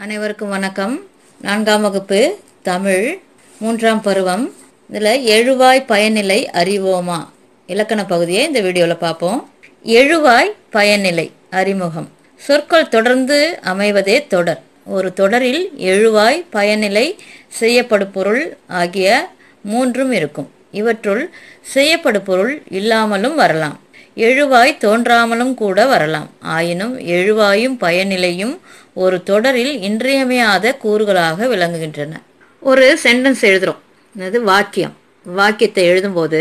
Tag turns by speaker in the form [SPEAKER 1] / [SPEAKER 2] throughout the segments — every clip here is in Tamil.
[SPEAKER 1] அனைவருக்கும் வணக்கம். 4ஆம் வகுப்பு தமிழ் 3ஆம் பருவம். இதில் எழுவாய் பயனிலை அறிவோமா இலக்கண பகுதியை இந்த வீடியோவில் பார்ப்போம். எழுவாய் பயனிலை அறிமுகம். சொற்கள் தொடர்ந்து அமைவதே தொடர். ஒரு தொடரில் எழுவாய் பயனிலை செய்யப்படு பொருள் ஆகிய மூன்றும் இருக்கும். இவற்றுள் செய்யப்படு பொருள் இல்லாமலும் வரலாம், எழுவாய் தோன்றாமலும் கூட வரலாம். ஆயினும் எழுவாயும் பயனிலையும் ஒரு தொடரில் இன்றியமையாத கூறுகளாக விளங்குகின்றன. ஒரு சென்டென்ஸ் எழுதுகிறோம், அதாவது வாக்கியத்தை எழுதும்போது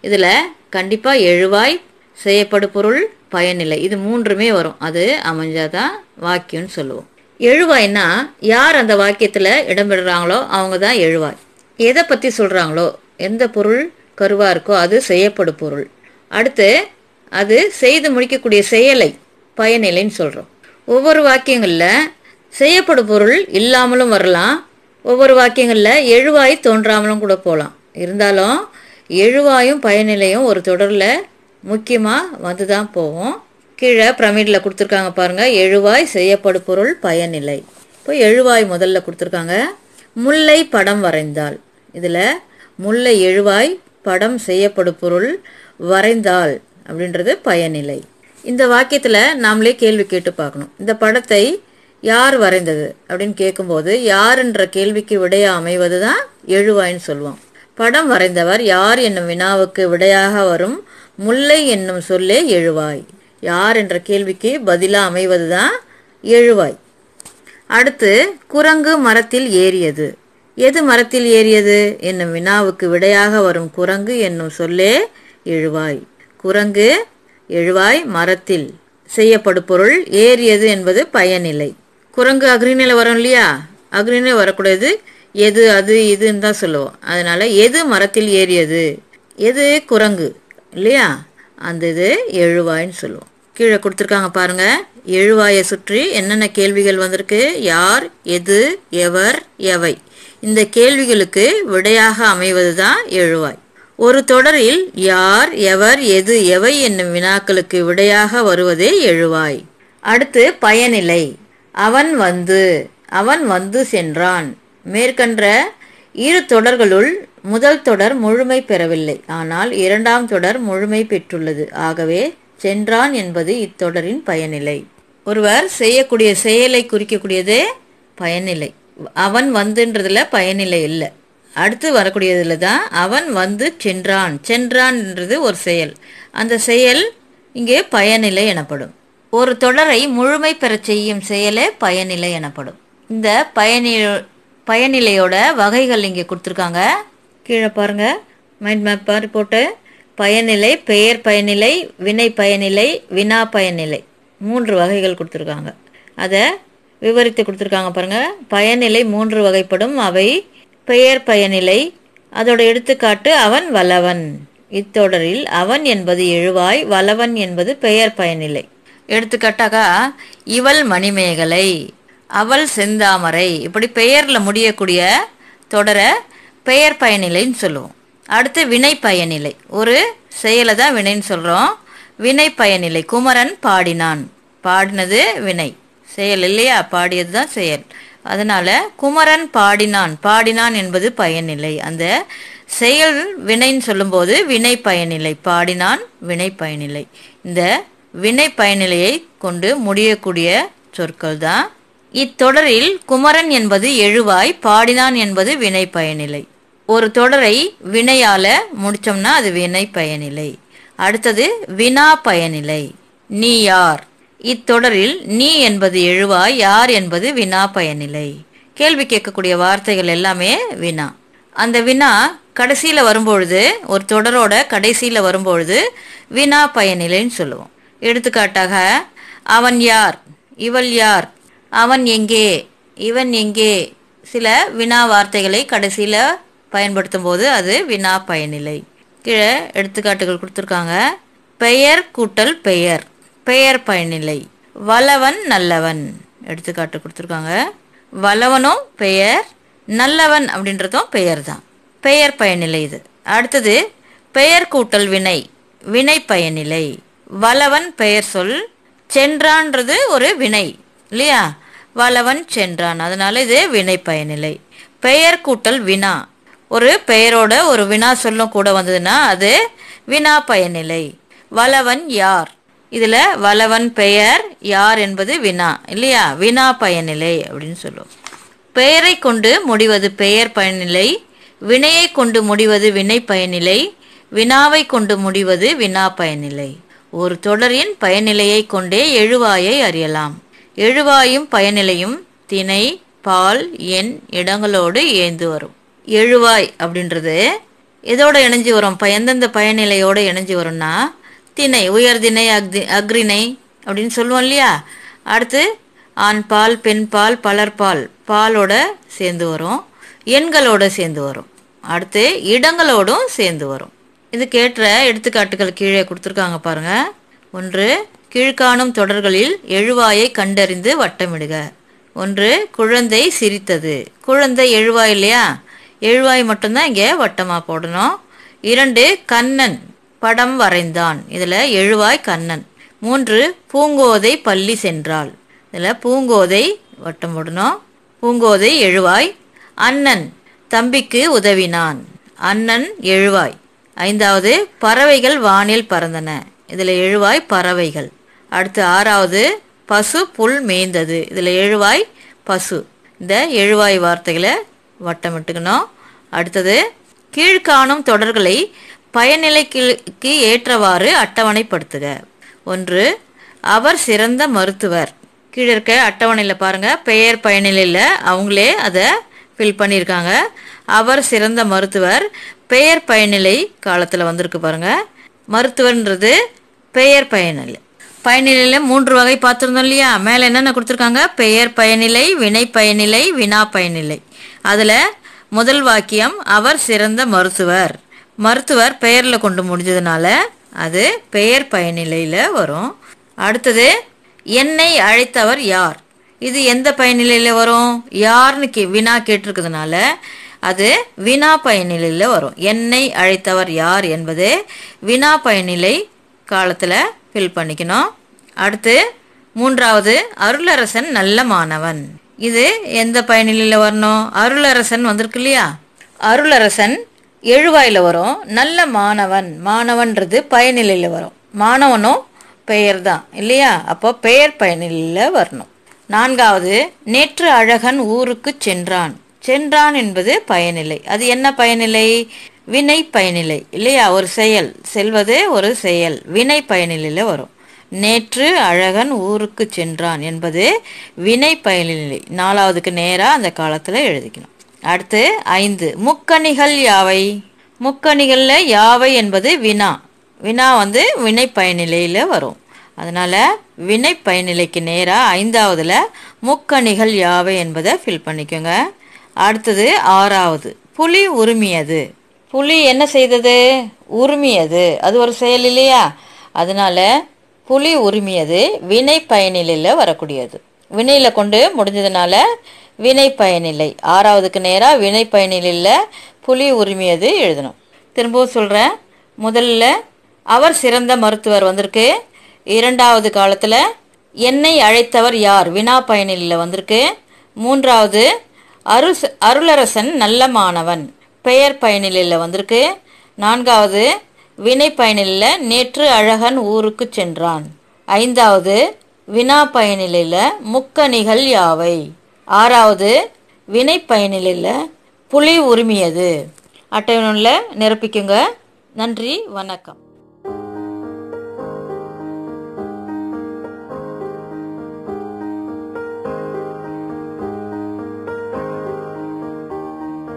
[SPEAKER 1] இதில் கண்டிப்பாக எழுவாய் செய்யப்படு பொருள் பயனிலை இது மூன்றுமே வரும். அது அமைஞ்சாதான் வாக்கியம்னு சொல்லுவோம். எழுவாய்னா யார் அந்த வாக்கியத்தில் இடம்பெறுறாங்களோ அவங்க தான் எழுவாய். எதை பற்றி சொல்கிறாங்களோ, எந்த பொருள் கருவாக இருக்கோ அது செய்யப்படு பொருள். அடுத்து அது செய்து முடிக்கக்கூடிய செயலை பயனிலைன்னு சொல்கிறோம். ஒவ்வொரு வாக்கியங்களில் செய்யப்படும் பொருள் இல்லாமலும் வரலாம், ஒவ்வொரு வாக்கியங்களில் எழுவாய் தோன்றாமலும் கூட போகலாம். இருந்தாலும் எழுவாயும் பயனிலையும் ஒரு தொடரில் முக்கியமாக வந்து தான் போவோம். கீழே பிரமிடில் கொடுத்துருக்காங்க பாருங்கள், எழுவாய் செய்யப்படும் பொருள் பயனிலை. இப்போ எழுவாய் முதல்ல கொடுத்துருக்காங்க. முல்லை படம் வரைந்தால், இதில் முல்லை எழுவாய், படம் செய்யப்படும் பொருள், வரைந்தால் அப்படின்றது பயனிலை. இந்த வாக்கியத்தில் நாமளே கேள்வி கேட்டு பார்க்கணும். இந்த படத்தை யார் வரைந்தது அப்படின்னு கேட்கும்போது யாருன்ற கேள்விக்கு விடையா அமைவது தான் எழுவாய்ன்னு சொல்லுவோம். படம் வரைந்தவர் யார் என்னும் வினாவுக்கு விடையாக வரும் முல்லை என்னும் சொல்லே எழுவாய். யார் என்ற கேள்விக்கு பதிலாக அமைவது தான் எழுவாய். அடுத்து குரங்கு மரத்தில் ஏறியது. எது மரத்தில் ஏறியது என்னும் வினாவுக்கு விடையாக வரும் குரங்கு என்னும் சொல்லே எழுவாய். குரங்கு எழுவாய், மரத்தில் செய்யப்படு பொருள், ஏறியது என்பது பயனிலை. குரங்கு அக்ரிநிலை வரும் இல்லையா, அக்ரிநிலை வரக்கூடாது, எது அது இதுன்னு தான் சொல்லுவோம். அதனால எது மரத்தில் ஏறியது, எது குரங்கு இல்லையா, அந்த இது எழுவாய்ன்னு சொல்லுவோம். கீழே கொடுத்துருக்காங்க பாருங்க, எழுவாயை சுற்றி என்னென்ன கேள்விகள் வந்திருக்கு. யார், எது, எவர், எவை, இந்த கேள்விகளுக்கு விடையாக அமைவது தான் எழுவாய். ஒரு தொடரில் யார், எவர், எது, எவை என்னும் வினாக்களுக்கு விடையாக வருவதே எழுவாய். அடுத்து பயனிலை. அவன் வந்து சென்றான். மேற்கண்ட இரு தொடர்களுள் முதல் தொடர் முழுமை பெறவில்லை, ஆனால் இரண்டாம் தொடர் முழுமை பெற்றுள்ளது. ஆகவே சென்றான் என்பது இத்தொடரின் பயனிலை. ஒருவர் செய்யக்கூடிய செயலை குறிக்கக்கூடியது பயனிலை. அவன் வந்துன்றதுல பயனிலை இல்லை. அடுத்து வரக்கூடியதில் தான் அவன் வந்து சென்றான். சென்றான்ன்றது ஒரு செயல், அந்த செயல் இங்கே பயனிலை எனப்படும். ஒரு தொடரை முழுமை பெற செய்யும் செயலே பயனிலை எனப்படும். இந்த பயனிலையோட வகைகள் இங்கே கொடுத்துருக்காங்க. கீழே பாருங்க, மைண்ட் மேப் மாதிரி போட்டு பயனிலை, பெயர் பயனிலை, வினை பயனிலை, வினா பயனிலை, 3 வகைகள் கொடுத்துருக்காங்க. அதை விவரித்து கொடுத்துருக்காங்க பாருங்க. பயனிலை 3 வகைப்படும். அவை பெயர் பயனிலை, அதோட எடுத்துக்காட்டு அவன் வல்லவன். இத்தொடரில் அவன் என்பது எழுவாய், வல்லவன் என்பது பெயர் பயனிலை. எடுத்துக்காட்டாக இவள் மணிமேகலை, அவள் செந்தாமரை, இப்படி பெயரில் முடியக்கூடிய தொடரை பெயர் பயனிலைன்னு சொல்லுவோம். அடுத்து வினை பயனிலை, ஒரு செயலை தான் வினைன்னு சொல்கிறோம். வினை பயனிலை, குமரன் பாடினான். பாடினது வினை, செயல் இல்லையா, பாடியது தான் செயல். அதனால குமரன் பாடினான் என்பது பயனிலை. அந்த செயல் வினைன்னு சொல்லும்போது வினை பயனிலை, பாடினான் வினை பயனிலை. இந்த வினை பயனிலையை கொண்டு முடியக்கூடிய சொற்கள் தான். இத்தொடரில் குமரன் என்பது எழுவாய், பாடினான் என்பது வினை பயனிலை. ஒரு தொடரை வினையால முடிச்சோம்னா அது வினை பயனிலை. அடுத்தது வினா பயனிலை. நீ யார். இத்தொடரில் நீ என்பது எழுவாய், யார் என்பது வினா பயனிலை. கேள்வி கேட்கக்கூடிய வார்த்தைகள் எல்லாமே வினா. அந்த வினா கடைசியில் வரும்பொழுது, ஒரு தொடரோட கடைசியில் வரும்பொழுது வினா பயனிலைன்னு சொல்லுவோம். எடுத்துக்காட்டாக அவன் யார், இவள் யார், அவன் எங்கே, இவன் எங்கே, சில வினா வார்த்தைகளை கடைசியில் பயன்படுத்தும் போது அது வினா பயனிலை. கீழே எடுத்துக்காட்டுகள் கொடுத்துருக்காங்க. பெயர் கூட்டல் பெயர், பெயர் பயனிலை. வல்லவன் நல்லவன், எடுத்துக்காட்டு கொடுத்துருக்காங்க. வல்லவனும் பெயர், நல்லவன் அப்படின்றதும் பெயர் தான், பெயர் பயனிலை இது. அடுத்தது பெயர் கூட்டல் வினை, வினை பயனிலை. வல்லவன் பெயர் சொல், சென்றான்றது ஒரு வினை இல்லையா, வளவன் சென்றான். அதனால இது வினை பயனிலை. பெயர் கூட்டல் வினா. ஒரு பெயரோட ஒரு வினா சொல்லும் கூட வந்ததுன்னா அது வினா பயனிலை. வளவன் யார்? இதுல வளவன் பெயர், யார் என்பது வினா இல்லையா, வினா பயனிலை அப்படின்னு சொல்லுவோம். பெயரை கொண்டு முடிவது பெயர் பயனிலை, வினையை கொண்டு முடிவது வினை பயனிலை, வினாவை கொண்டு முடிவது வினா பயனிலை. ஒரு தொடரின் பயனிலையை கொண்டே எழுவாயை அறியலாம். எழுவாயும் பயனிலையும் திணை, பால், எண், இடங்களோடு ஏந்து வரும். எழுவாய் அப்படின்றது எதோட இணைஞ்சு வரும்? எந்தெந்த பயனிலையோட இணைஞ்சு வரும்னா திணை, உயர்திணை, அக்ரிணை அப்படின்னு சொல்லுவோம் இல்லையா. அடுத்து ஆண் பால், பெண் பால், பலர்பால், பாலோட சேர்ந்து வரும், எண்களோட சேர்ந்து வரும். அடுத்து இடங்களோடும் சேர்ந்து வரும். இதுக்கேற்ற எடுத்துக்காட்டுகள் கீழே கொடுத்துருக்காங்க பாருங்க. 1. கீழ்காணும் தொடர்களில் எழுவாயை கண்டறிந்து வட்டமிடுக. 1. குழந்தை சிரித்தது. குழந்தை எழுவாய் இல்லையா, எழுவாய் மட்டும்தான் இங்கே வட்டமா போடணும். 2. கண்ணன் படம் வரைந்தான். இதுல எழுவாய் கண்ணன். 3. பூங்கோதை பள்ளி சென்றாள். இதுல பூங்கோதை வட்டம் போடணும், பூங்கோதை எழுவாய். அண்ணன் தம்பிக்கு உதவினான். அண்ணன் எழுவாய். 5வது பறவைகள் வானில் பறந்தன. இதுல எழுவாய் பறவைகள். அடுத்து 6வது பசு புல் மேய்ந்தது. இதுல எழுவாய் பசு. இந்த எழுவாய் வார்த்தைகளை வட்டமிட்டுக்கணும். அடுத்தது கீழ்காணும் தொடர்களை பயனிலைக்கு ஏற்றவாறு அட்டவணைப்படுத்துக. 1. அவர் சிறந்த மருத்துவர். கீழே இருக்க அட்டவணையில் பாருங்க, பெயர் பயனிலையில் அவங்களே அதை ஃபில் பண்ணியிருக்காங்க. அவர் சிறந்த மருத்துவர் பெயர் பயனிலை காலத்தில் வந்திருக்கு பாருங்க. மருத்துவர்ன்றது பெயர் பயனிலை. பயனிலையில் 3 வகை பார்த்துருந்தோம் இல்லையா. மேலே என்னென்ன கொடுத்துருக்காங்க? பெயர் பயனிலை, வினை பயனிலை, வினா பயனிலை. அதில் முதல் வாக்கியம் அவர் சிறந்த மருத்துவர். மருத்துவர் பெயரில் கொண்டு முடிஞ்சதுனால அது பெயர் பயனிலையில் வரும். அடுத்தது என்னை அழைத்தவர் யார். இது எந்த பயனிலையில் வரும்? யார்னு வினா கேட்டிருக்கிறதுனால அது வினா பயனிலையில் வரும். என்னை அழைத்தவர் யார் என்பது வினா பயனிலை காலத்தில் ஃபில் பண்ணிக்கணும். அடுத்து 3வது அருளரசன் நல்ல மாணவன். இது எந்த பயனிலையில் வரணும்? அருளரசன் வந்திருக்கு இல்லையா, அருளரசன் எழுவாயில் வரும். நல்ல மாணவன், மாணவன்றது பயனிலையில் வரும். மாணவனும் பெயர் தான் இல்லையா, அப்போ பெயர் பயனிலையில் வரணும். 4வது நேற்று அழகன் ஊருக்கு சென்றான். சென்றான் என்பது பயனிலை. அது என்ன பயனிலை? வினை பயனிலை இல்லையா. ஒரு செயல், செல்வது ஒரு செயல், வினை பயனிலையில் வரும். நேற்று அழகன் ஊருக்கு சென்றான் என்பது வினை பயனிலை. 4வதுக்கு நேராக அந்த காலத்தில் எழுதிக்கணும். அடுத்து 5 முக்கணிகள் யாவை. முக்கணிகளில் யாவை என்பது வினா. வினா வினை பயனிலையில் வரும். அதனால வினை பயனிலைக்கு நேராக 5வதுல முக்கணிகள் யாவை என்பதை ஃபில் பண்ணிக்கோங்க. அடுத்தது 6வது புலி உரிமையது. புலி என்ன செய்தது? உரிமையது. அது ஒரு செயல் இல்லையா, அதனால புலி உரிமையது வினை பயனிலையில் வரக்கூடியது. வினையில் கொண்டு முடிஞ்சதுனால வினை பயனிலை. 6வதுக்கு நேராக வினை பயனிலையில் புலி உரிமையது எழுதணும். திரும்பவும் சொல்கிறேன். முதல்ல அவர் சிறந்த மருத்துவர் வந்திருக்கு. 2வது காலத்தில் என்னை அழைத்தவர் யார் வினா பயனிலையில் வந்திருக்கு. 3வது அருளரசன் நல்ல மாணவன் பெயர் பயனிலையில் வந்திருக்கு. 4வது வினை பயனிலையில் நேற்று அழகன் ஊருக்கு சென்றான். 5வது வினா பயனிலையில் முக்கணிகள் யாவை. 6வது வினை பயனிலையில் புலி உரிமையது. அட்டவணையில் நிரப்பிக்குங்க. நன்றி, வணக்கம்.